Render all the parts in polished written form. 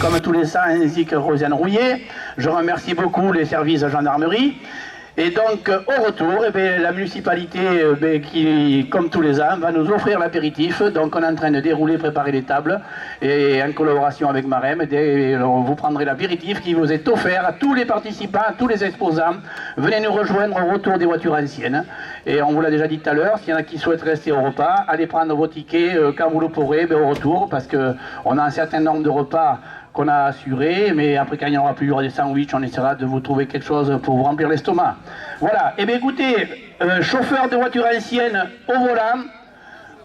comme tous les 100, ainsi que Rosiane Rouillet. Je remercie beaucoup les services de gendarmerie. Et donc, au retour, la municipalité, qui, comme tous les ans, va nous offrir l'apéritif. Donc, on est en train de dérouler, préparer les tables, et en collaboration avec Marem, vous prendrez l'apéritif qui vous est offert à tous les participants, à tous les exposants. Venez nous rejoindre au retour des voitures anciennes. Et on vous l'a déjà dit tout à l'heure, s'il y en a qui souhaitent rester au repas, allez prendre vos tickets quand vous le pourrez, au retour, parce qu'on a un certain nombre de repas qu'on a assuré, mais après quand il n'y aura plus, il y aura des sandwichs, on essaiera de vous trouver quelque chose pour vous remplir l'estomac. Voilà, et bien écoutez, chauffeur de voiture ancienne au volant,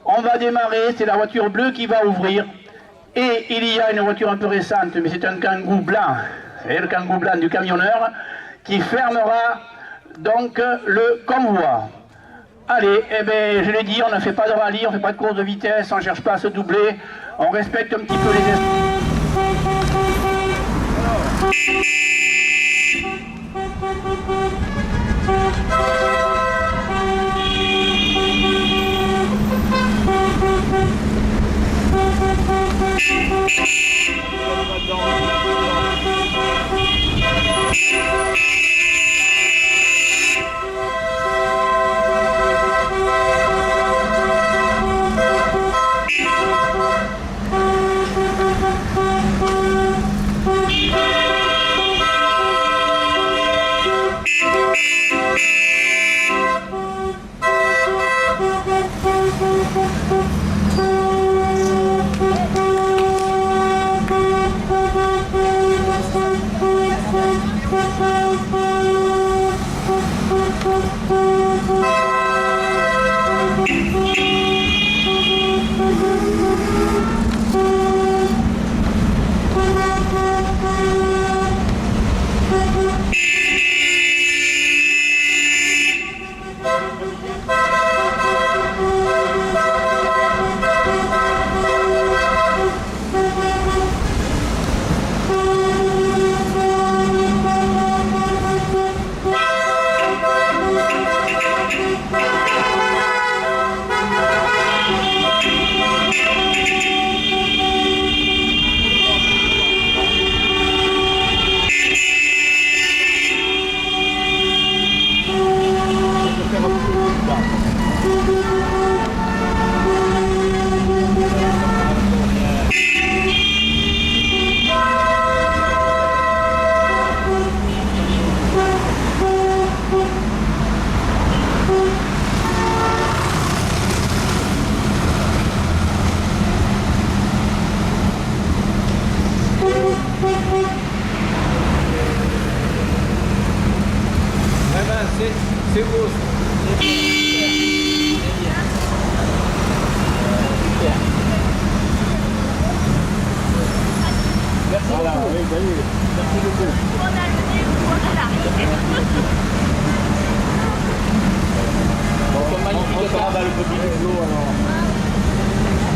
on va démarrer, c'est la voiture bleue qui va ouvrir, et il y a une voiture un peu récente, mais c'est un Kangoo blanc, c'est le Kangoo blanc du camionneur, qui fermera donc le convoi. Allez, eh bien, je l'ai dit, on ne fait pas de rallye, on ne fait pas de course de vitesse, on ne cherche pas à se doubler, on respecte un petit peu les espaces. C'est beau ça. Merci beaucoup. Voilà, oui, merci beaucoup. On a le nez ou on a l'arrivée. On sera dans le petit tableau alors.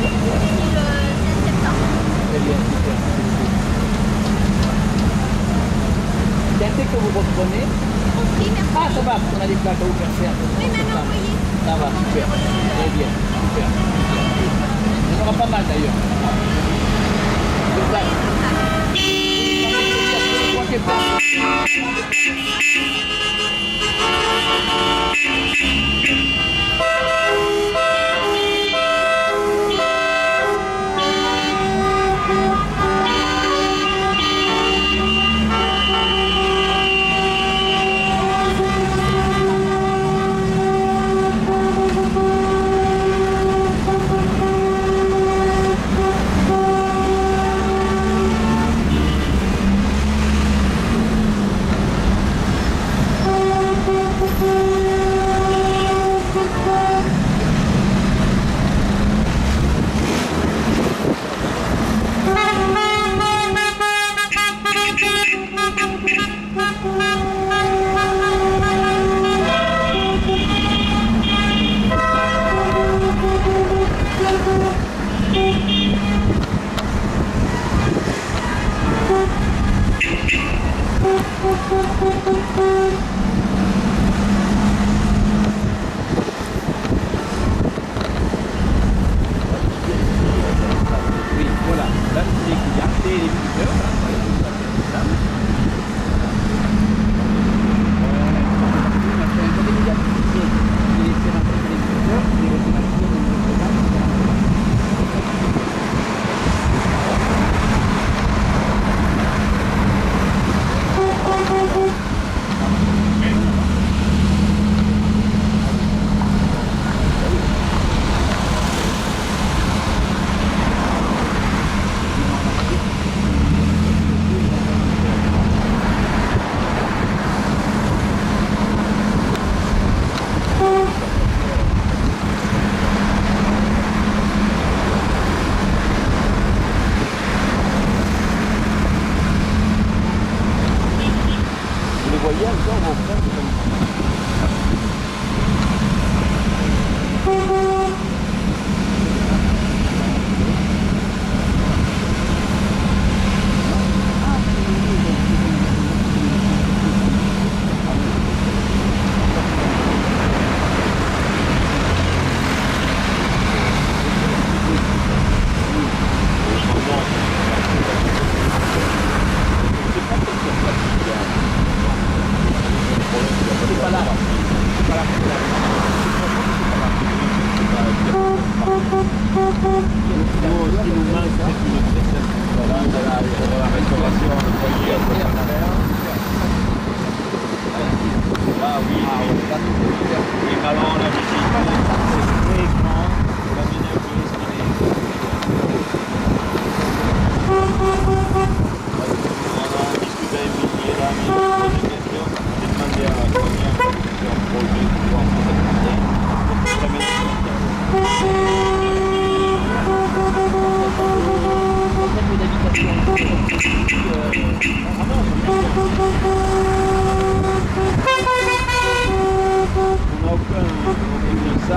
Le 16 septembre. Très bien, super. Quand c'est que vous reprenez? Oui, merci. Ah, ça va, on a des plaques à vous faire faire. Oui, même envoyé. Ça va, super. Très bien, super. Il y en aura pas mal d'ailleurs. C'est ça. Oui, voilà, là c'est les clients, c'est les visiteurs. voyez encore vos frères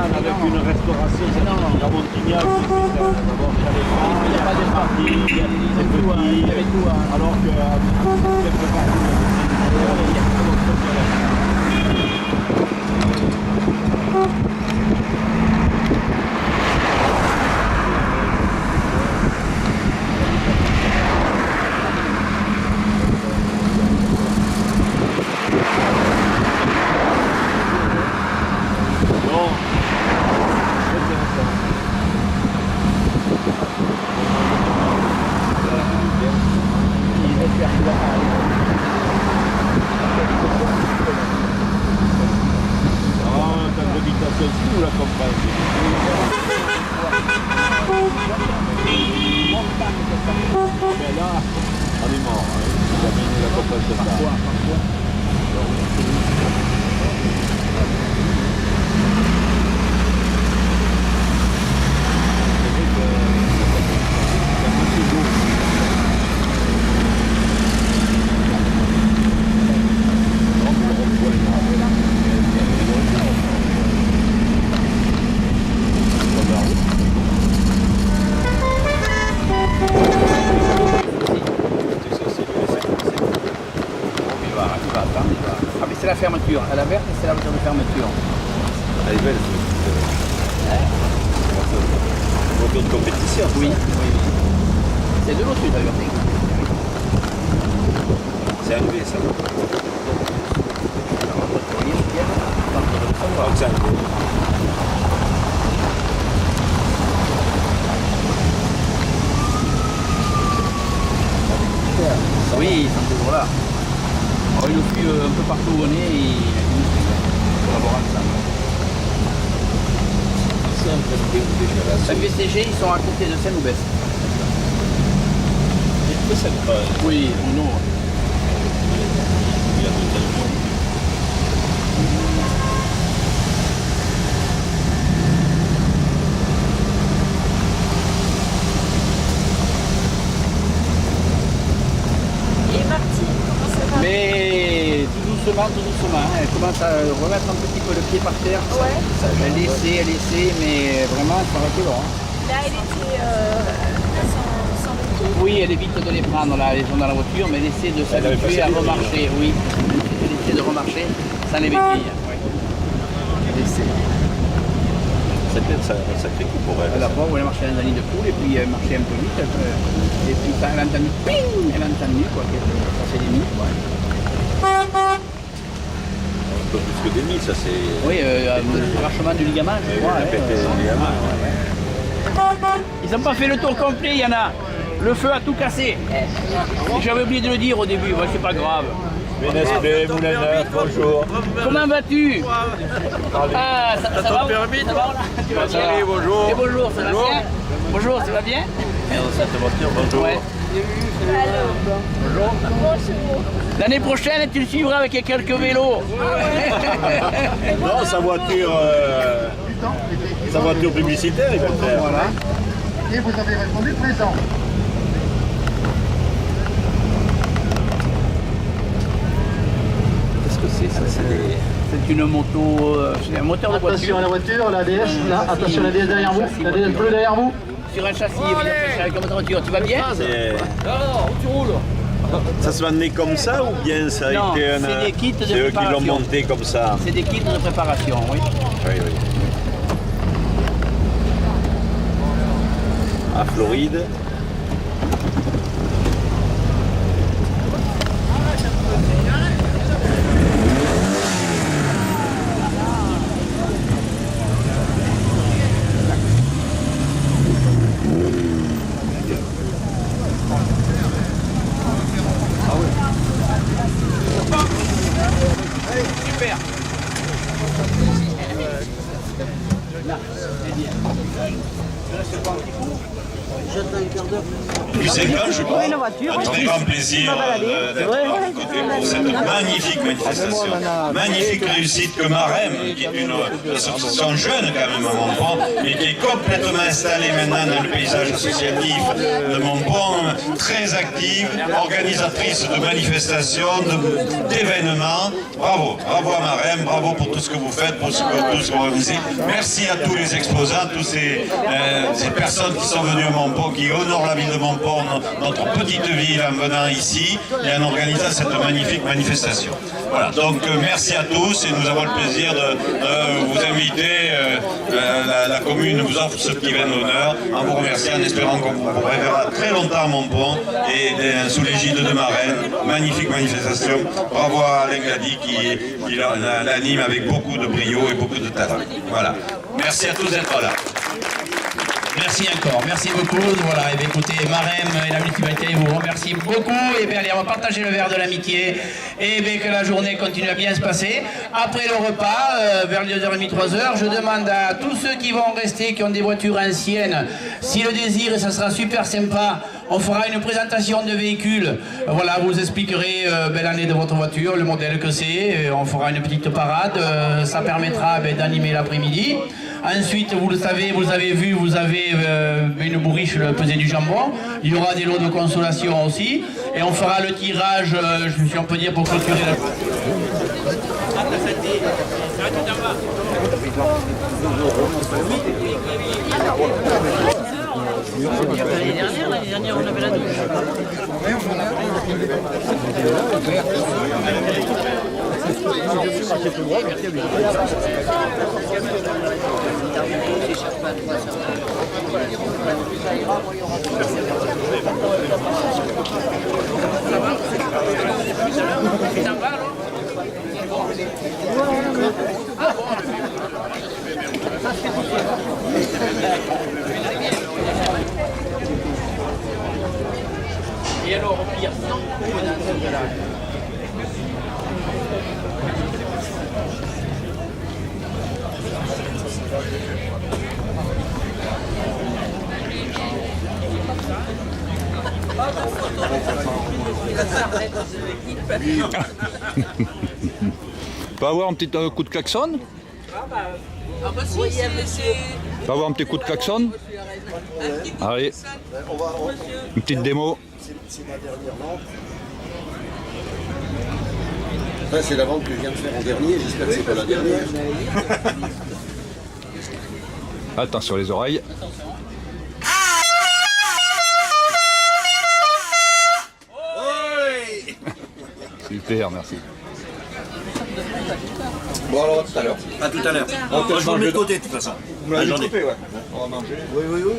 avec une restauration, c'est la Montignac, d'abord il n'y a pas de partie, c'est petit, alors que quelque part, c'est la fermeture. À la verte, c'est la voiture de fermeture. Elle est belle. Voiture de compétition. Oui, oui. C'est de l'autre d'ailleurs. C'est arrivé ça. Oui, ils sont toujours là. Alors, ils nous suivent un peu partout où on est et ils nous suivent. Collaborant ensemble. MVCG, ils sont à côté de Saint-Loubès. Oui, non. Mais tout doucement, elle commence à remettre un petit peu le pied par terre. Ouais. Elle essaie, mais vraiment, elle s'arrête long. Là, elle était sans véhicule. Oui, elle évite de les prendre, là, les gens dans la voiture, mais elle essaie de s'habituer à remarcher, oui. Elle essaie de remarcher sans les béquilles. Oui. Elle essaie. C'est peut-être un sacré coup pour elle. La pauvre, elle marchait dans un nid de poule et puis elle marchait un peu vite. Et puis elle a entendu ping, elle a entendu quoi, qu'elle passait des minutes. Quoi. Un peu plus que des milles, ça c'est. Oui, arrachement du ligament, je crois. Elle a pété le ligament. Ils n'ont pas fait le tour complet, il y en a. Le feu a tout cassé. J'avais oublié de le dire au début, ouais, c'est pas grave. Ménesplé, Moulin Neuf, bonjour. Comment vas-tu? Ah, ça va? Ça va tu vas bien? Bonjour. Et bonjour, ça va bien? Bonjour, ça va bien? Cette voiture, bonjour. Ouais. Bonjour. L'année prochaine, tu le suivras avec quelques vélos. Non, sa voiture publicitaire, il va le faire. Voilà. Et vous avez répondu présent. C'est une moto, c'est un moteur de voiture. Attention à la voiture, la DS, là, attention à la DS derrière vous, la DS bleue derrière vous. Sur un châssis, avec la voiture, tu vas bien? Tu roules. Ça se vendait comme ça ou bien ça a Non, été c'est des kits de c'est eux qui préparation. l'ont monté comme ça? C'est des kits de préparation, oui. Oui, oui. À Floride. Super. Depuis 5 ans, je prends un très grand plaisir d'être à vos côtés pour cette magnifique manifestation. Magnifique réussite que Marem, qui est une association jeune quand même à Montpont, mais qui est complètement installée maintenant dans le paysage associatif de Montpont, très active, organisatrice de manifestations, d'événements. Bravo, bravo à Marem, bravo pour tout ce que vous faites, pour tout ce que vous organisez. Merci à tous les exposants, toutes ces personnes qui sont venues à Montpont, qui honorent la ville de Montpont, notre petite ville, en venant ici et en organisant cette magnifique manifestation. Voilà, donc merci à tous et nous avons le plaisir de vous inviter. La commune vous offre ce petit vin d'honneur en vous remerciant, en espérant qu'on vous reverra très longtemps à Montpont et sous l'égide de Marraine. Magnifique manifestation. Bravo à Alain Glady qui l'anime avec beaucoup de brio et beaucoup de talent. Voilà. Merci à tous d'être là. Merci encore, merci beaucoup. Voilà, et bien, écoutez, Marem et la municipalité vous remercie beaucoup. Et bien, allez, on va partager le verre de l'amitié. Et bien, que la journée continue à bien se passer. Après le repas, vers 2h30, 3h, je demande à tous ceux qui vont rester, qui ont des voitures anciennes, si le désir, et ça sera super sympa, on fera une présentation de véhicules. Voilà, vous expliquerez l'année de votre voiture, le modèle que c'est. On fera une petite parade. Ça permettra d'animer l'après-midi. Ensuite, vous le savez, vous avez vu, vous avez une bourriche pesée du jambon. Il y aura des lots de consolation aussi. Et on fera le tirage, si on peut dire, pour clôturer la... L'année dernière, on avait la douche. Et alors, au pire, non, Peut avoir un petit coup de klaxon? Peut avoir un petit coup de klaxon? Allez, une petite démo. C'est ma dernière vente. Enfin, c'est la vente que je viens de faire en dernier, j'espère que c'est pas la dernière. Attention les oreilles. Super, merci. Bon alors à tout à l'heure. À tout à l'heure. Moi je vous le mets de côté de toute façon. Vous m'avez dit ouais. On va manger. Oui, oui, oui.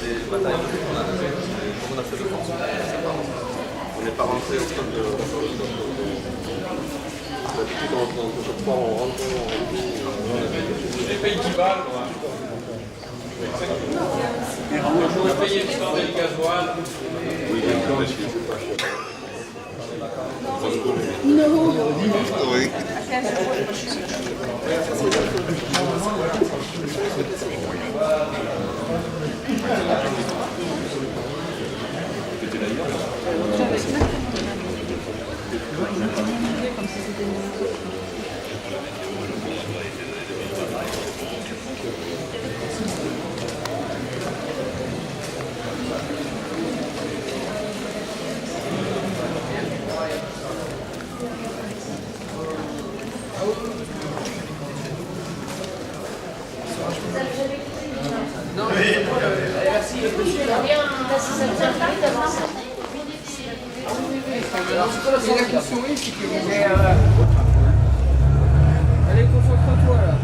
On n'est pas rentré au stade de... D'habitude, chaque fois, on rentre, Les pays qui valent, on va payer le temps et le gasoil. oui, bien sûr. Oui. Allez, concentre-toi là.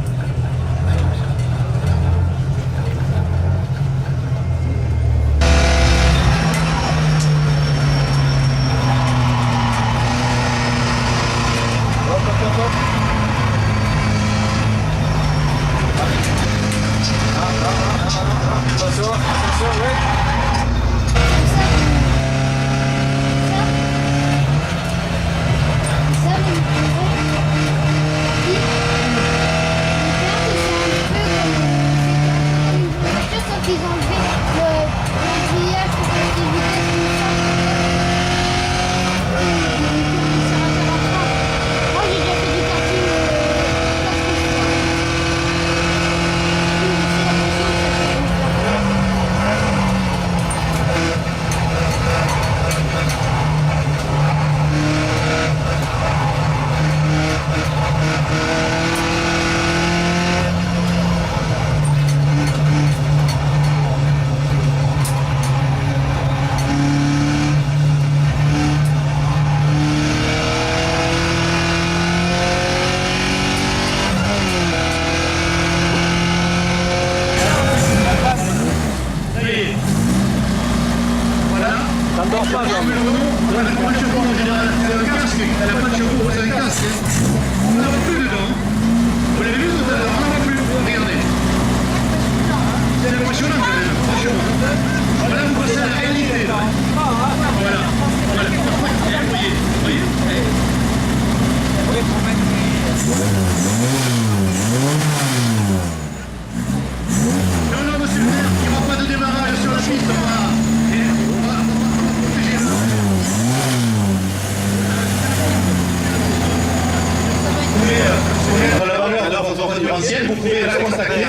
Vous pouvez la constater.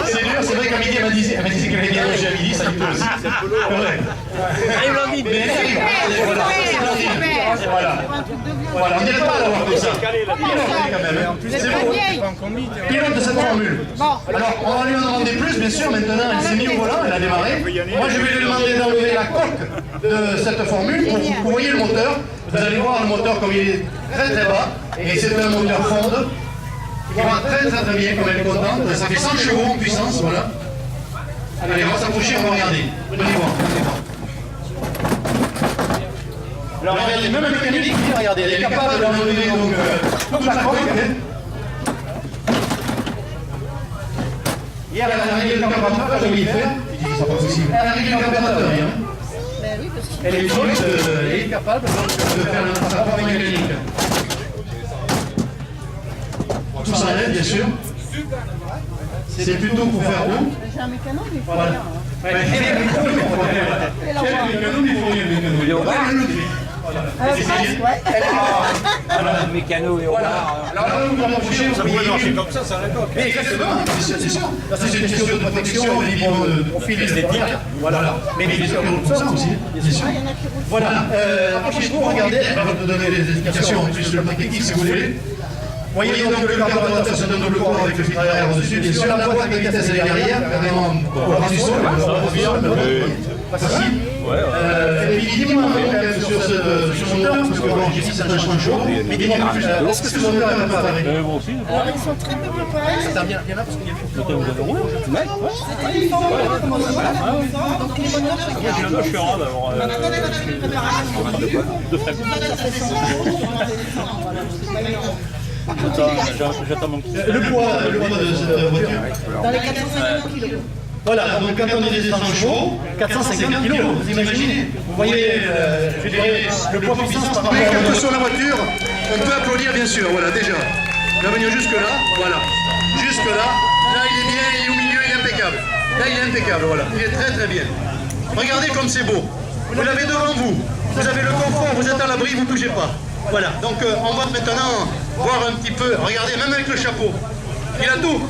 C'est dur, c'est vrai qu'à midi, elle m'a dit qu'elle allait bien manger à midi, ça dit tout aussi. C'est vrai. Voilà, on n'est pas à l'avoir comme ça. Pilote de cette formule. Alors, on va lui en demander plus, bien sûr, maintenant, elle s'est mise au volant, elle a démarré. Moi, je vais lui demander d'enlever la coque de cette formule pour que vous voyez le moteur. Vous allez voir le moteur comme il est très très bas, et c'est un moteur Ford qui va très très bien, comme elle est contente. Ça fait 100 chevaux en puissance, voilà. Allez, on va s'approcher, on va regarder. Venez voir. Alors regardez, même le mécanique, regardez, elle est capable d'enlever donc toute la coque. Hier, elle a réglé le carburateur, je vais y faire. Il dit que c'est pas possible. Elle a réglé le carburateur, hein. Elle est capable de faire un travail mécanique. Tout s'enlève, bien sûr. C'est plutôt pour faire haut. J'ai un mécano, mais il faut voilà. rien. Ouais, il faut rien. Il faut rien. Le mécano et voilà. Alors là, vous allez approcher, vous voyez. Comme ça arrête pas. Mais exactement, c'est sûr. C'est une question de protection au niveau de profil esthétique. Voilà. Mais bien sûr, pour ça aussi, bien sûr. Voilà. Approchez-vous, regardez, elle va vous donner les explications en plus le technique si vous voulez. Vous voyez donc le carburateur, c'est un double corps avec le filtre à air au-dessus. Bien sûr, la boîte de vitesse elle est derrière, carrément au ras du sol. pas de souci. Et puis dis-moi quand même sur ce moteur, parce que bon, j'ai dit ça change chaud, mais dis-moi est-ce que ce moteur est préparé? Alors ils sont très peu préparés. Ça vient là parce qu'il y a Donc les moteurs le poids de cette voiture. dans les 450 kg. Voilà, donc quand on est des 100 chevaux, 450 kg, vous imaginez? Vous voyez, je dirais, le poids puissance par rapport à sur la voiture, on peut applaudir bien sûr, voilà, déjà. On va venir jusque là, voilà. Jusque là, là il est bien, il est au milieu, il est impeccable. Là il est impeccable, voilà, il est très très bien. Regardez comme c'est beau. Vous l'avez devant vous, vous avez le confort, vous êtes à l'abri, vous ne bougez pas. Voilà, donc on va maintenant voir un petit peu, regardez, même avec le chapeau, il a tout.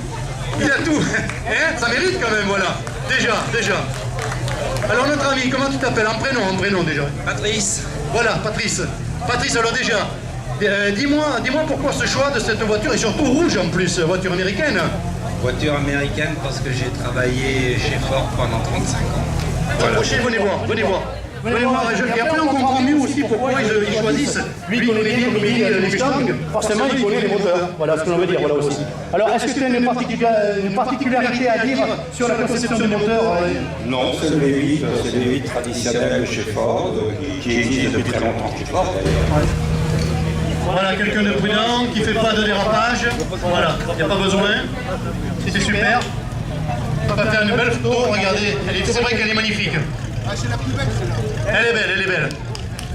Il a tout, hein, ça mérite quand même, voilà. Déjà. Alors notre ami, comment tu t'appelles? En prénom déjà. Patrice. Voilà, Patrice. Patrice, alors déjà, dis-moi pourquoi ce choix de cette voiture, et surtout rouge en plus, voiture américaine. Voiture américaine parce que j'ai travaillé chez Ford pendant 35 ans. Approchez, venez voir. Et après on comprend mieux aussi pourquoi ils choisissent. Lui il connaît bien, comme il dit, les Mustang, forcément il connaît les moteurs. Voilà ce que l'on veut dire, voilà aussi. Alors est-ce que tu as une particularité à dire sur la conception du moteur? Non, c'est le V8, c'est le V8 traditionnel de chez Ford, qui existe depuis très longtemps chez Ford. Voilà, quelqu'un de prudent, qui ne fait pas de dérapage. Voilà, il n'y a pas besoin. C'est super. On va faire une belle photo, regardez. C'est vrai qu'elle est magnifique. Ah, c'est la plus belle celle-là. Elle est belle.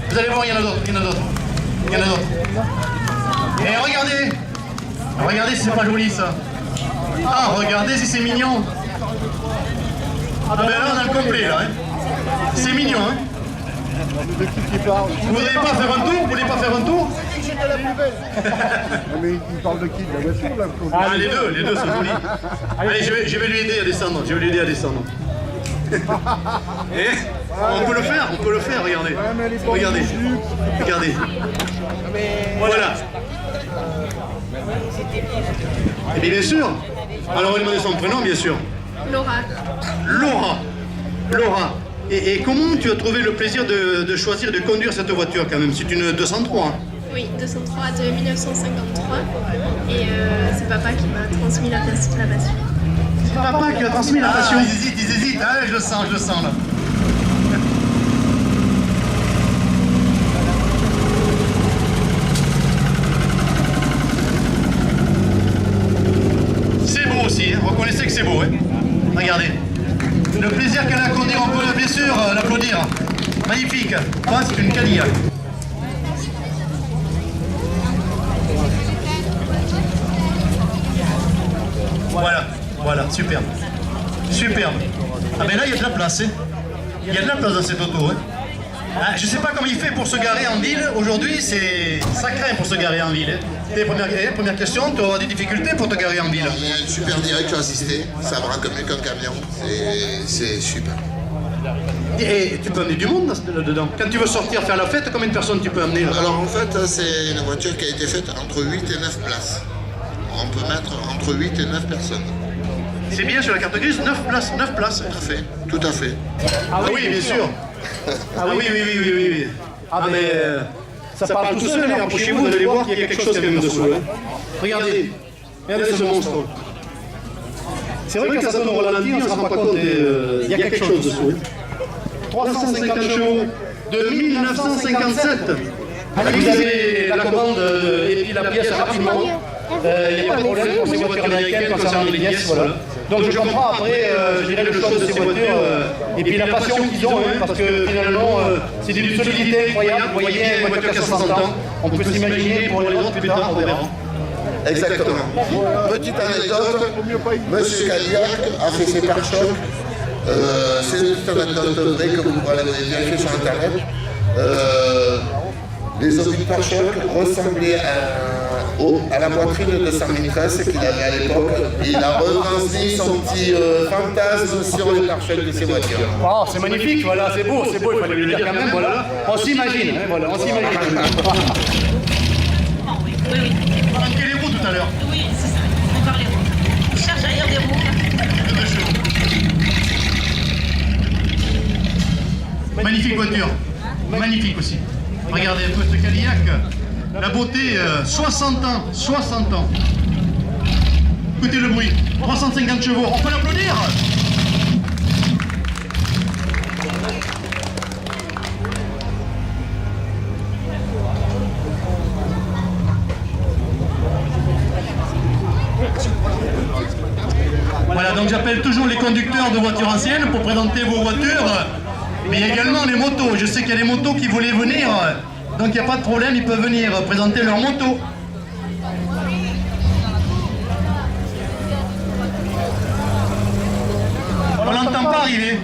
Vous allez voir, il y en a d'autres. Et regardez si c'est pas joli ça. Ah, regardez si c'est mignon. Ah ben là on a le complet là. Hein. C'est mignon. Hein. Vous voulez pas faire un tour? C'était la plus belle. Mais il parle de qui? De la voiture là? Ah, les deux sont jolis. Allez, je vais lui aider à descendre. Et on peut le faire, regardez. Regardez. Voilà. Et bien sûr. Alors on va demander son prénom, bien sûr. Laura. Et comment tu as trouvé le plaisir de choisir de conduire cette voiture quand même? C'est une 203. Hein. Oui, 203 de 1953. Et c'est papa qui m'a transmis la passion. C'est papa qui a transmis la passion. Ils hésitent. Ah, je le sens là. C'est beau aussi, hein. Reconnaissez que c'est beau. Hein. Regardez. Le plaisir qu'elle a conduit, on peut bien sûr l'applaudir. Magnifique. Ah, c'est une Cadillac. Voilà, superbe. Ah ben là, il y a de la place, hein. Il y a de la place dans cette auto, hein. Ah, je sais pas comment il fait pour se garer en ville. Aujourd'hui, ça craint pour se garer en ville. Hein. Première question, tu auras des difficultés pour te garer en ville. Il y a une super direction assistée, ça braque mieux qu'un camion. C'est super. Et tu peux amener du monde dedans. Quand tu veux sortir faire la fête, combien de personnes tu peux amener là? Alors en fait, c'est une voiture qui a été faite entre 8 et 9 places. On peut mettre entre 8 et 9 personnes. C'est bien sur la carte grise, 9 places. Tout à fait. Ah oui, bien sûr. Ah oui. Ah mais ça parle tout seul, approchez-vous, vous allez voir qu'il y a quelque chose quand même dessous. Hein. Regardez ce monstre. C'est vrai que quand ça tourne au ralenti, on ne se rend pas compte, il y a quelque chose dessous. 350 chevaux de 1957. Vous avez la commande et puis la pièce rapidement. Il n'y a pas de problème pour ces voitures américaines concernant les pièces, voilà. Donc je comprends après, je dirais, le choix de ces voitures et puis la passion qu'ils ont, hein, parce que finalement, c'est d'une solidité incroyable. Vous voyez, une voiture qui a 60 ans, on peut s'imaginer pour les autres plus tard, on verra. Exactement. Petite anecdote, Monsieur Cadillac a fait ses pare-chocs. C'est une anecdote vraie que vous pourrez vérifier sur Internet. Les obus de pare-choc ressemblaient à la poitrine de sa maîtresse qu'il avait à l'époque. Il a retransmis son petit fantasme sur les pare-chocs de ses voitures. Oh, c'est magnifique, voilà, c'est beau, il fallait le dire quand même, voilà. On s'imagine, hein, voilà, on s'imagine. Oui. Manquez les roues tout à l'heure. Oui, c'est ça. On parle des roues. Je cherche ailleurs des roues. Magnifique voiture, magnifique aussi. Regardez un peu ce Cadillac, la beauté, 60 ans, 60 ans. Écoutez le bruit, 350 chevaux, on peut l'applaudir? Voilà, donc j'appelle toujours les conducteurs de voitures anciennes pour présenter vos voitures, mais il y a également les motos. Je sais qu'il y a des motos qui voulaient venir, donc il n'y a pas de problème, ils peuvent venir présenter leur moto. On l'entend pas arriver.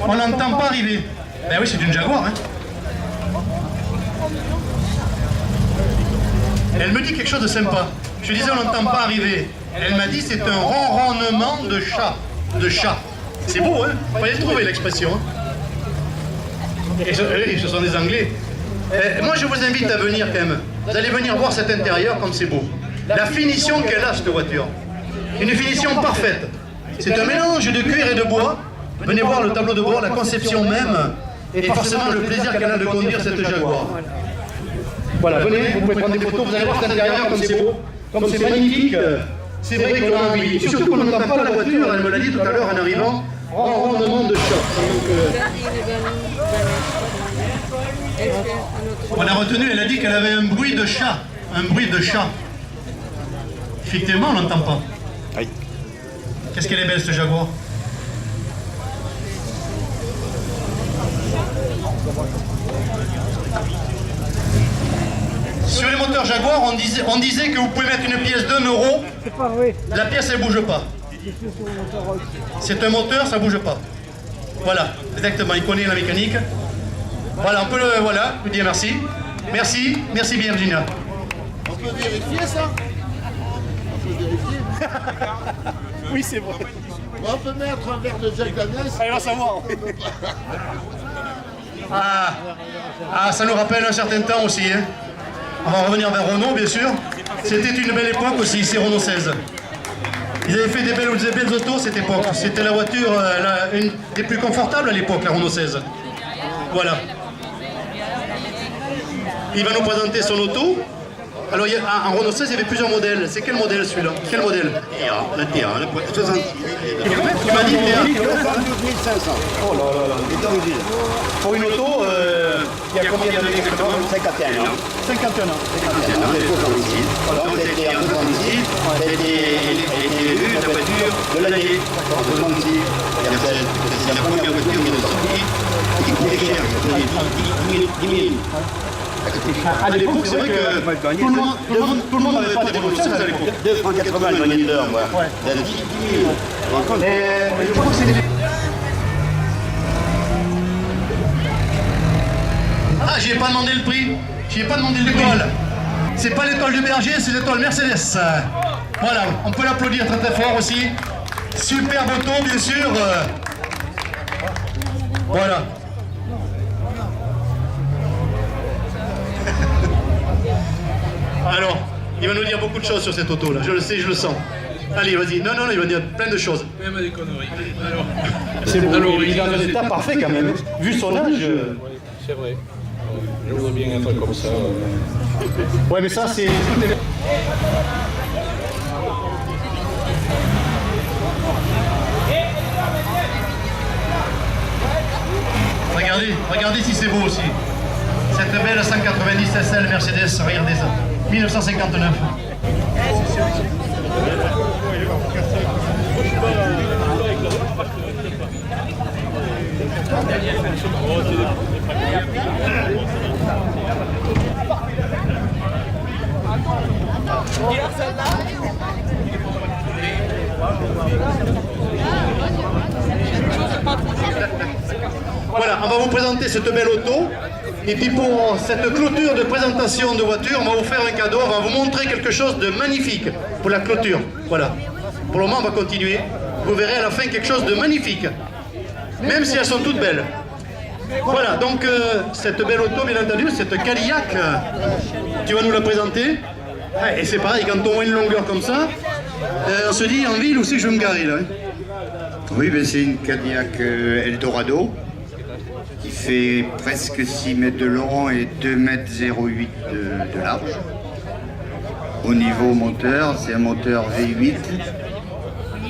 On l'entend pas arriver. Ben oui, c'est une Jaguar, hein. Elle me dit quelque chose de sympa. Je disais, on n'entend pas arriver. Elle m'a dit, c'est un ronronnement de chat. De chat. C'est beau, hein? Vous allez trouver l'expression. Hein? Et ce sont des Anglais. Moi, je vous invite à venir quand même. Vous allez venir voir cet intérieur comme c'est beau. La finition qu'elle a, cette voiture. Une finition parfaite. C'est un mélange de cuir et de bois. Venez voir le tableau de bord, la conception même. Et forcément, le plaisir qu'elle a de conduire cette Jaguar. Voilà, venez, vous pouvez prendre des photos, vous allez voir cet intérieur comme c'est beau, comme c'est magnifique. C'est vrai qu'on a envie. Surtout qu'on n'entend pas la voiture, elle me l'a dit tout à l'heure en arrivant, ronronnement de chat. On a retenu, elle a dit qu'elle avait un bruit de chat. Un bruit de chat. Effectivement, on n'entend pas. Qu'est-ce qu'elle est belle, cette Jaguar. Sur les moteurs Jaguar, on disait que vous pouvez mettre une pièce d'1 €, la pièce elle bouge pas. C'est un moteur, ça bouge pas. Voilà, exactement, il connaît la mécanique. Voilà, on peut le, voilà, je vous dis merci. Merci, merci bien Virginia. On peut vérifier ça? On peut vérifier? Oui, c'est vrai. On peut mettre un verre de Jack Daniels? Allez, on va savoir. Ah, ça nous rappelle un certain temps aussi, hein. On va revenir vers Renault, bien sûr. C'était une belle époque aussi, ici, Renault 16. Ils avaient fait des belles autos cette époque. C'était la voiture une des plus confortables à l'époque, la Renault 16. Voilà. Il va nous présenter son auto. Alors, en Renault 16, il y avait plusieurs modèles. C'est quel modèle celui-là? Quel modèle? La TA, la 60. Il m'a dit TA. 1500. Oh là là là, il est d'origine. Pour une auto, il y a combien d'années exactement? 51 ans. 51 ans. 51 ans, c'est 76. Voilà, c'était en 76, ça a été élue la voiture de l'année. En 76, c'est la première voiture qui est sortie, qui coûtait cher, 10 000. À l'époque, c'est vrai que tout le monde n'avait pas des Renault 16 à l'époque. 2,80 francs le magnéteur, moi. Ouais. 10 000. Je crois que c'est des... Ah, j'y ai pas demandé le prix. J'y ai pas demandé l'étoile. C'est pas l'étoile du berger, c'est l'étoile Mercedes. Voilà, on peut l'applaudir très très fort aussi. Superbe auto, bien sûr. Voilà. Alors, il va nous dire beaucoup de choses sur cette auto là, je le sais, je le sens. Allez, vas-y, non, il va dire plein de choses. Même des conneries. Alors, c'est bon, il est dans un état parfait quand même. Vu son âge. c'est vrai. Je voudrais bien être comme ça. Ouais, mais ça, c'est. Regardez si c'est beau aussi. Cette belle 190 SL Mercedes, regardez ça. 1959. Voilà, on va vous présenter cette belle auto. Et puis pour cette clôture de présentation de voiture, on va vous faire un cadeau, on va vous montrer quelque chose de magnifique pour la clôture. Voilà. Pour le moment, on va continuer. Vous verrez à la fin quelque chose de magnifique. Même si elles sont toutes belles. Voilà, donc cette belle auto, bien entendu, cette Cadillac, tu vas nous la présenter. Et c'est pareil, quand on voit une longueur comme ça, on se dit en ville, où c'est que je vais me garer là, hein? Oui, ben c'est une Cadillac Eldorado. Il fait presque 6 mètres de long et 2 mètres 08 de large. Au niveau moteur, c'est un moteur V8,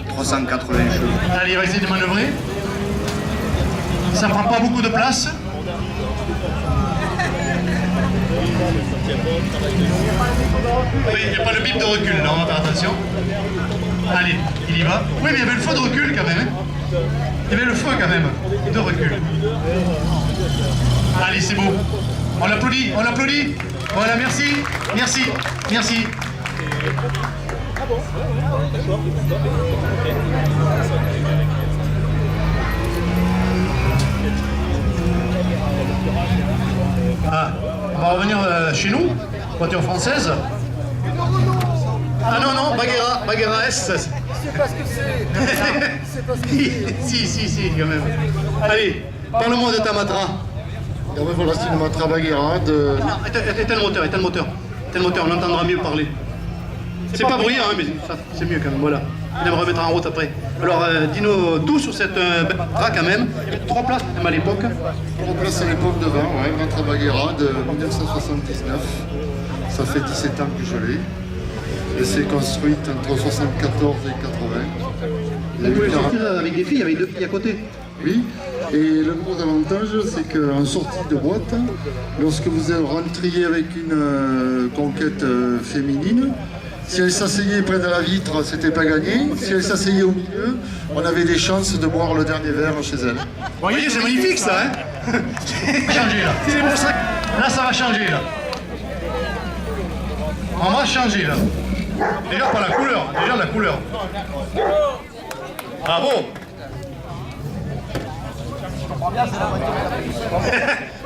380 chevaux. Allez, on va essayer de manœuvrer. Ça prend pas beaucoup de place. Oui, il n'y a pas le bip de recul, là, on va faire attention. Allez, il y va. Oui, mais il y avait le feu de recul quand même. Hein. Il y avait le feu quand même, de recul. Allez, c'est beau. On l'applaudit, on l'applaudit. Voilà, merci, merci, merci. Ah, on va revenir chez nous, voiture française. Ah non, non, Baguera S. Je sais pas ce que c'est. si, quand même. Allez, parle-moi de ta Matra. Voilà, c'est une Matra Baguera de... Non, éteins le moteur, on entendra mieux parler. C'est pas bruyant, hein, mais c'est mieux quand même, voilà. On va remettre en route après. Alors, dis-nous tout sur cette Matra quand même. 3 places même à l'époque. 3 places à l'époque devant, ouais, Matra Baguera de 1979. Ça fait 17 ans que je l'ai. Elle s'est construite entre 74 et 80. Vous pouvez sortir avec des filles, avec 2 filles à côté. Oui, et le gros avantage, c'est qu'en sortie de boîte, lorsque vous rentriez avec une conquête féminine, si elle s'asseyait près de la vitre, c'était pas gagné. Si elle s'asseyait au milieu, on avait des chances de boire le dernier verre chez elle. Vous voyez, c'est magnifique ça, hein. Changer là. C'est pour ça que là, ça va changer là. On va changer là. Déjà pas la couleur, déjà la couleur. Bravo.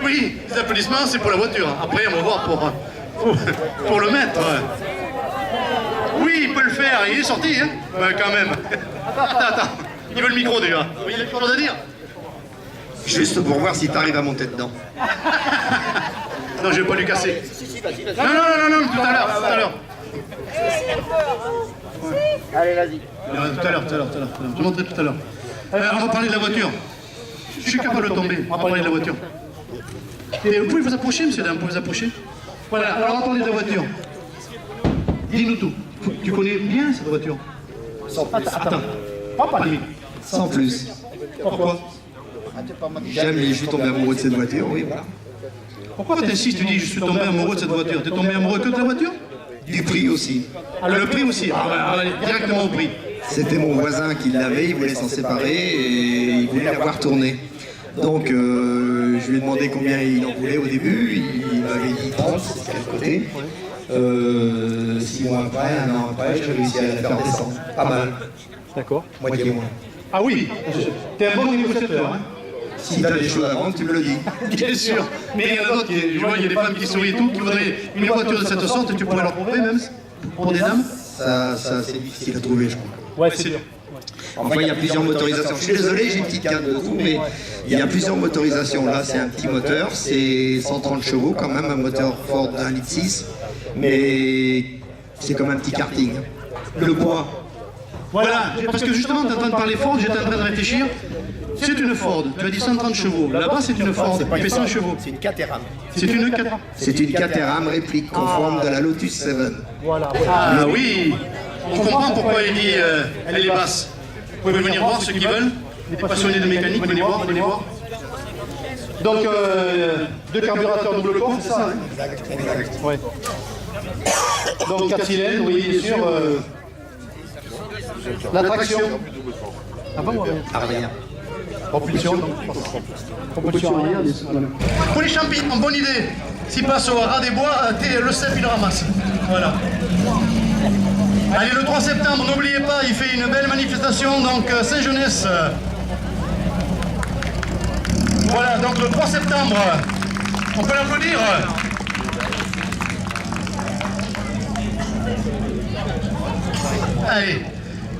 Oui, les applaudissements c'est pour la voiture. Après on va voir pour le mettre. Oui, il peut le faire, il est sorti, hein. Quand même. Attends. Il veut le micro déjà. Il a quelque chose à dire. Juste pour voir si tu arrives à monter dedans. Non, je vais pas lui casser. Non, tout à l'heure. Allez, vas-y. Tout à l'heure. Je montrerai tout à l'heure. On va parler de la voiture. Je suis capable de tomber. On va parler de la voiture. Et vous pouvez vous approcher, monsieur, dame, vous pouvez vous approcher. Voilà, alors on va parler de la voiture. Dis-nous tout. Tu connais bien cette voiture? Attends. Pas limite. Sans plus. Pourquoi? Jamais je suis tombé amoureux de cette voiture, oui, voilà. Pourquoi tu insistes, tu dis je suis tombé amoureux de cette voiture? Tu es tombé amoureux que de la voiture? Du prix aussi. Le prix aussi, directement au prix. C'était mon voisin qui l'avait, il voulait s'en séparer et il voulait la voir tourner. Donc je lui ai demandé combien il en voulait au début, il m'avait dit 30, c'était à côté. 6 mois après, 1 an après, j'ai réussi à la faire descendre. Pas mal. D'accord. Moitié moins. Ah oui, t'es un bon négociateur, hein. Si t'as des choses à vendre, tu me le dis. Bien sûr. Mais il y en a d'autres, je vois, il y a des femmes qui sourient et tout, qui voudraient une voiture de cette sorte, et tu pourrais leur trouver même, pour des dames? Ça c'est difficile à trouver, je crois. Ouais, c'est dur. Enfin, il y a plusieurs motorisations. Je suis désolé, j'ai une petite carte de tout, mais il y a plusieurs motorisations. Là, c'est un petit moteur, c'est 130 chevaux quand même, un moteur Ford de 1,6 litre, mais c'est comme un petit karting. Le poids. Voilà, parce que justement, tu es en train de parler Ford, j'étais en train de réfléchir. C'est une Ford, tu as dit 130 chevaux. Là-bas, c'est une Ford, il fait 100 chevaux. C'est une Caterham. C'est une Caterham. C'est une Caterham réplique conforme de la Lotus 7. Ah oui, on comprend pourquoi il dit elle est basse. Vous pouvez venir voir ceux qui veulent, les passionnés de mécanique, venez voir. Donc, 2 carburateurs double port, c'est ça, hein? Exact. Ouais. Donc 4 cylindres, oui, bien sûr. La traction. Arrière. Propulsion arrière. Pour les champignons, bonne idée. S'il passe au ras des bois, le cep il le ramasse. Voilà. Allez, le 3 septembre, n'oubliez pas, il fait une belle manifestation, donc Saint-Jeunesse. Voilà, donc le 3 septembre, on peut l'applaudir. Allez,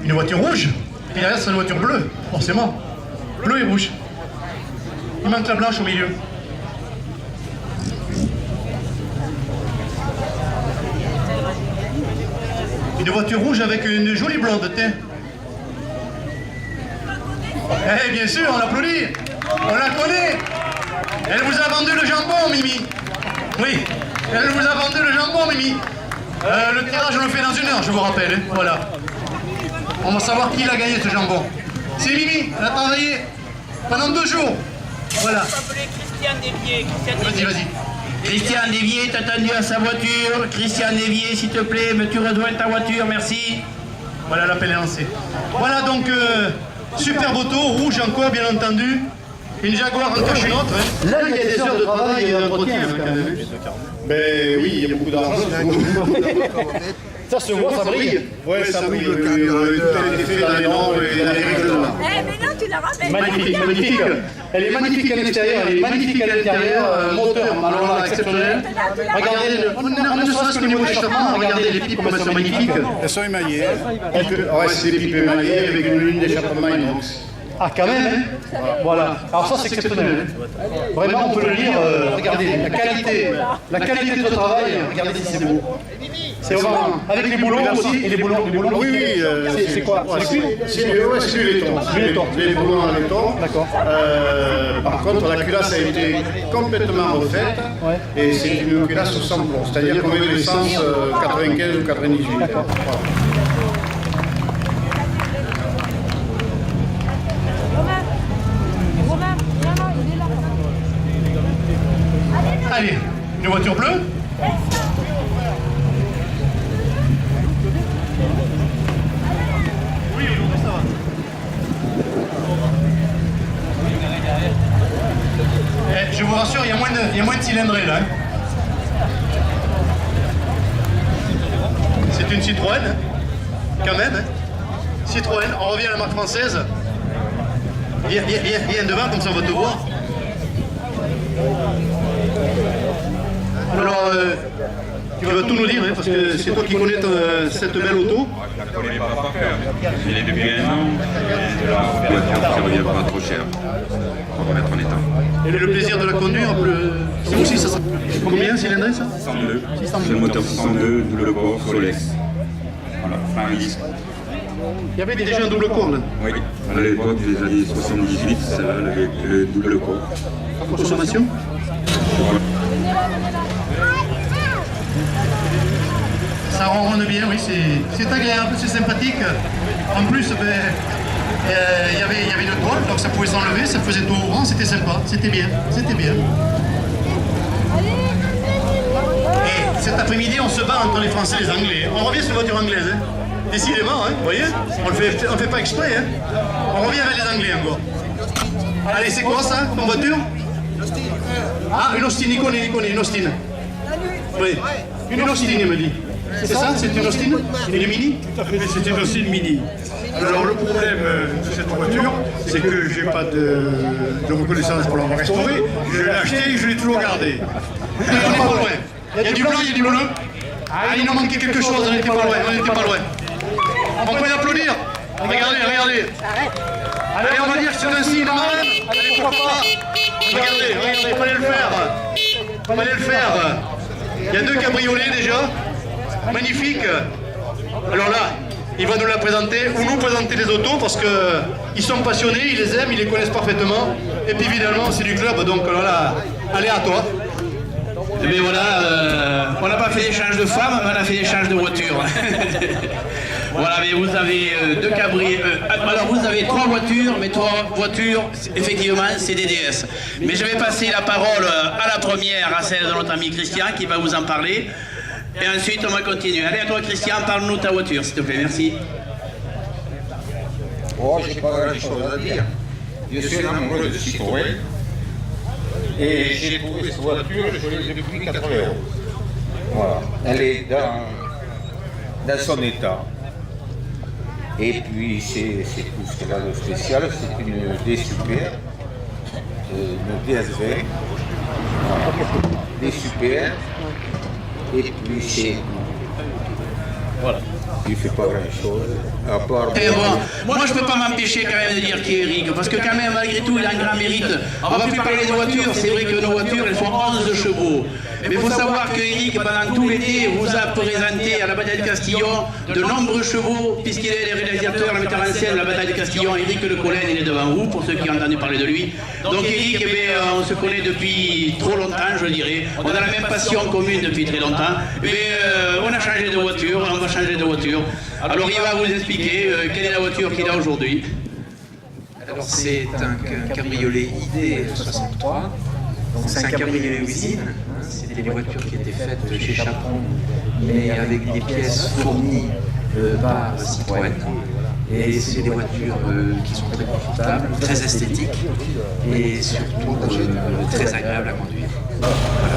une voiture rouge, et derrière c'est une voiture bleue, forcément. Bleu et rouge. Il manque la blanche au milieu. Une voiture rouge avec une jolie blonde, tiens. Eh bien sûr, on l'applaudit. On la connaît. Elle vous a vendu le jambon, Mimi. Oui, elle vous a vendu le jambon, Mimi. Le tirage, on le fait dans 1 heure, je vous rappelle. Hein. Voilà. On va savoir qui l'a gagné, ce jambon. C'est Mimi, elle a travaillé pendant 2 jours. Voilà. Vas-y, vas-y. Christian Dévier est attendu à sa voiture. Christian Dévier, s'il te plaît, tu rejoins ta voiture, merci. Voilà, l'appel est lancé. Voilà donc, superbe auto, rouge encore, bien entendu. Une Jaguar en cache une autre. Hein. Là, il y a des heures de travail et d'entretien, quand même. Ben oui, il y a beaucoup d'argent. Ça se voit, ça brille. Oui, ça brille. Tout a été fait dans les normes et dans les règlements. Eh, mais non, tu la rappelles. Magnifique, magnifique. Elle est magnifique à l'extérieur, elle est magnifique à l'intérieur. Moteur, alors là, exceptionnel. Regardez, ne serait-ce qu'au niveau du échappement, regardez les pipes comme elles sont magnifiques. Elles sont émaillées. Ouais, c'est des pipes émaillées avec une ligne d'échappement inox. Ah, quand même, hein. Voilà. Alors ça, c'est exceptionnel. Vraiment, on peut le lire. Regardez, la qualité de travail, regardez si c'est beau. C'est vraiment, avec les boulons aussi, et les boulons. Oui, oui. C'est quoi? C'est du laiton. Les boulons en laiton. D'accord. Par contre, la culasse a été complètement refaite. Et c'est une culasse sans plomb. C'est-à-dire qu'on met de l'essence 95 ou 98. D'accord. Allez, une voiture bleue. Oui, ça va. Je vous rassure, il y a moins de cylindrées là. Hein. C'est une Citroën, hein. Quand même. Hein. Citroën, on revient à la marque française. Viens devant, comme ça on va te voir. Alors, tu vas tout nous dire, hein, parce que c'est toi qui connais cette belle auto. Je la connais pas par cœur. Je l'ai depuis 1 an. Et la voiture qui revient pas trop cher pour remettre en état. Et le plaisir de la conduire, c'est aussi ça. Combien cylindrées ça? 602. C'est le moteur 602, double corps, Solex. Voilà, fin 10. Il y avait déjà un double corps là. Oui, à l'époque des années 78, ça avec le double corps. Consommation? Ça ronronne bien, oui, c'est agréable, c'est sympathique. En plus, il y avait une toile, donc ça pouvait s'enlever, ça faisait tout au vent, c'était sympa, c'était bien. Et cet après-midi, on se bat entre les Français et les Anglais. On revient sur la voiture anglaise, hein. Décidément, hein, vous voyez, on le fait pas exprès, hein. On revient avec les Anglais encore. Allez, c'est quoi ça, ton voiture? Ah, une Austin, il connaît, une Austin. Oui, une Austin, il me dit. C'est ça? C'est une Austin? Une Mini? Tout à fait, c'est une Austin Mini. Alors le problème de cette voiture, c'est que j'ai pas de reconnaissance pour l'avoir restaurée. Je l'ai acheté et je l'ai toujours gardé. On n'est pas loin. Il y a du blanc, il y a du bleu. Ah, il nous manquait quelque chose, on n'était pas loin, On peut l'applaudir. Regardez. Allez, on va dire que c'est un signe marin. Allez, pourquoi pas? Regardez, il fallait le faire. Il y a 2 cabriolets déjà. Magnifique. Alors là, il va nous la présenter, ou nous présenter les autos, parce qu'ils sont passionnés, ils les aiment, ils les connaissent parfaitement. Et puis évidemment, c'est du club, donc là, allez à toi. Mais voilà, on n'a pas fait d'échange de femmes, mais on a fait d'échange de voitures. Voilà, mais vous avez 2 cabriolets. Alors vous avez 3 voitures, mais 3 voitures, effectivement, c'est des DS. Mais je vais passer la parole à la première, à celle de notre ami Christian, qui va vous en parler. Et ensuite, on va continuer. Allez, à toi, Christian, parle-nous de ta voiture, s'il te plaît. Merci. Oh, j'ai pas grand-chose à dire. Je suis un amoureux de Citroën. Et j'ai trouvé cette voiture, je l'ai depuis 80 €. Voilà. Elle est dans son état. Et puis, c'est tout ce qu'elle a de spécial. C'est une D Super, une DSV. Voilà. D Super. Et puis, c'est... Voilà. Il ne fait pas grand-chose. À part... Et bon, moi je peux pas m'empêcher quand même de dire qui est Eric, parce que quand même malgré tout il a un grand mérite. On va plus parler de voitures, c'est vrai que nos voitures elles font 11 chevaux. Mais il faut savoir que Eric pendant tout l'été vous a présenté à la bataille de Castillon de nombreux chevaux, puisqu'il est le réalisateur, le metteur en scène de la bataille de Castillon. Eric Le Collen, il est devant vous, pour ceux qui ont entendu parler de lui. Donc Eric, eh bien, on se connaît depuis trop longtemps, je dirais. On a la même passion commune depuis très longtemps. Mais on a changé de voiture, on va changer de voiture. Alors il va vous expliquer quelle est la voiture qu'il a aujourd'hui. Alors c'est un cabriolet ID 63. Donc c'est un cabriolet usine. C'était des voitures qui étaient faites chez Chaperon, mais avec des pièces fournies par Citroën. Et c'est des voitures qui sont très confortables, très esthétiques et surtout très agréables à conduire. Voilà.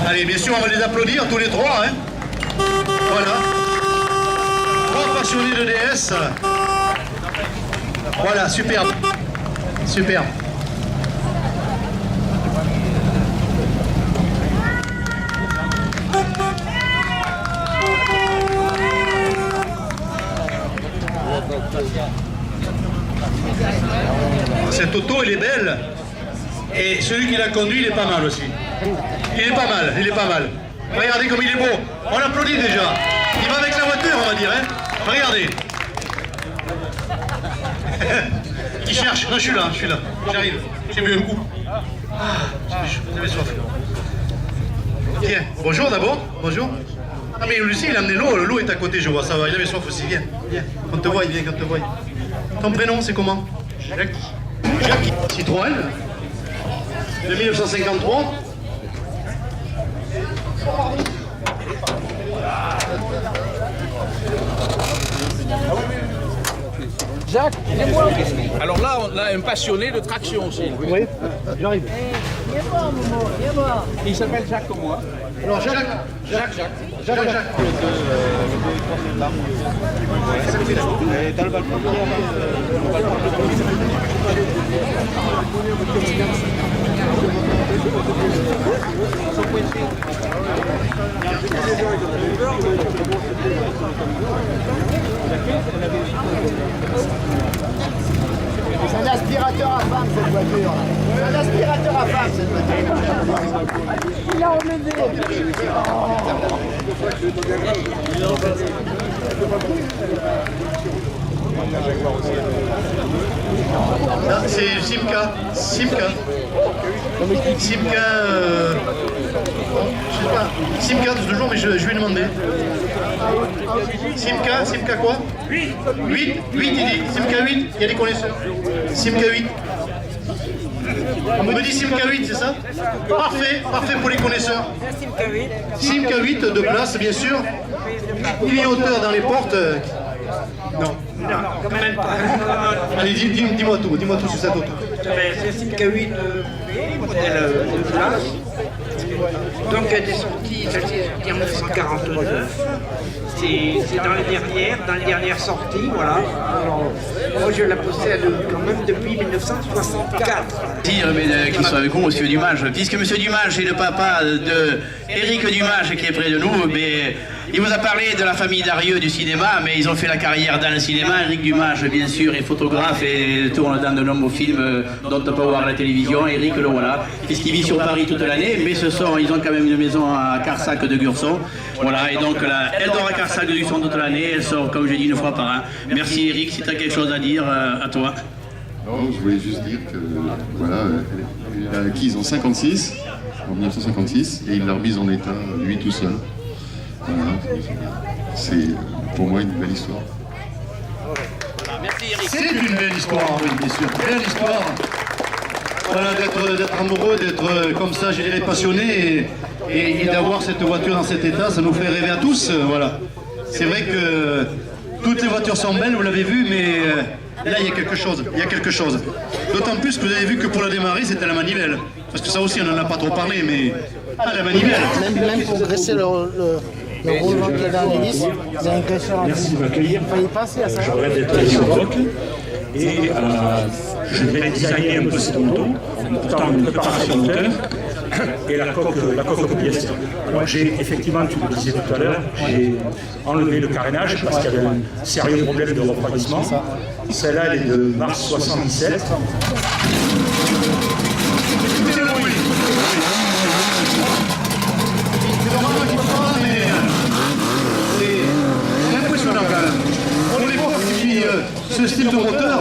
Allez, bien sûr, on va les applaudir tous les trois. Hein. Voilà. Trois passionnés de DS. Voilà, superbe. Superbe. Cette auto, elle est belle. Et celui qui l'a conduit, il est pas mal aussi. Il est pas mal, il est pas mal. Regardez comme il est beau. On l'applaudit déjà. Il va avec la voiture, on va dire. Hein. Regardez. Il cherche. Non, je suis là. J'arrive. J'ai bu un coup. J'avais soif. Tiens, bonjour d'abord. Bonjour. Ah mais Lucie, il a amené l'eau. L'eau est à côté, je vois. Ça va, il avait soif aussi. Viens. Qu'on te voie, viens, qu'on te voie. Ton prénom, c'est comment? Jacques. Jacques. Citroën. De 1953. Jacques, viens-moi. Alors là, on a un passionné de traction aussi. Oui, j'arrive. Viens voir, Momo, viens voir. Il s'appelle Jacques comme moi. Alors Jacques. C'est un aspirateur à femme cette voiture. C'est un aspirateur à femme cette voiture. Il a enlevé. C'est Simca. Simca, je sais pas. Simca toujours, mais je vais demander. Simca quoi? 8, il dit. Simca 8, il y a des connaisseurs. Simca 8. On me dit Simca 8, c'est ça? Parfait pour les connaisseurs. Simca 8 de place, bien sûr. Il est hauteur dans les portes. Non, quand même pas. Allez, dis-moi tout sur cette auto. C'est Simca 8 modèle de place. Donc elle est sortie en 1949. C'est dans les dernières sorties, voilà. Alors, moi je la possède quand même depuis 1964. Dire qu'il soit avec nous, monsieur Dumas, puisque monsieur Dumas est le papa de Éric Dumas qui est près de nous, mais il vous a parlé de la famille Darieux du cinéma, mais ils ont fait la carrière dans le cinéma. Éric Dumas, bien sûr, est photographe et tourne dans de nombreux films dont on peut voir à la télévision. Éric, le voilà, puisqu'il vit sur Paris toute l'année, mais ils ont quand même une maison à Carsac de Gurson. Voilà, et donc là, elle dort à Carsac de Gurson toute l'année, elle sort, comme je dis, une fois par an. Merci Éric, si tu as quelque chose à dire, à toi. Non, je voulais juste dire que, voilà, il a acquise en 56, en 1956, et il l'a remise en état, lui tout seul. Voilà. C'est pour moi une belle histoire. Merci Eric. C'est une belle histoire, oui, bien sûr. Belle histoire. Voilà, d'être amoureux, d'être comme ça, je dirais passionné, et d'avoir cette voiture dans cet état, ça nous fait rêver à tous. Voilà. C'est vrai que toutes les voitures sont belles, vous l'avez vu, mais là il y a quelque chose. D'autant plus que vous avez vu que pour la démarrer, c'était à la manivelle. Parce que ça aussi, on n'en a pas trop parlé, mais à la manivelle. Même pour graisser le roulement qu'il y avait en hélice, c'est un graisseur en hélice. Il fallait penser à ça. J'arrête d'être réciproque. Et je vais designer un peu cette moto, en portant une préparation moteur et la coque au polyester. Alors j'ai effectivement, tu le disais tout à l'heure, j'ai enlevé le carénage parce qu'il y avait un sérieux problème de refroidissement. Celle-là, elle est de mars 77. C'est impressionnant quand même. Pour l'époque, ce style de moteur,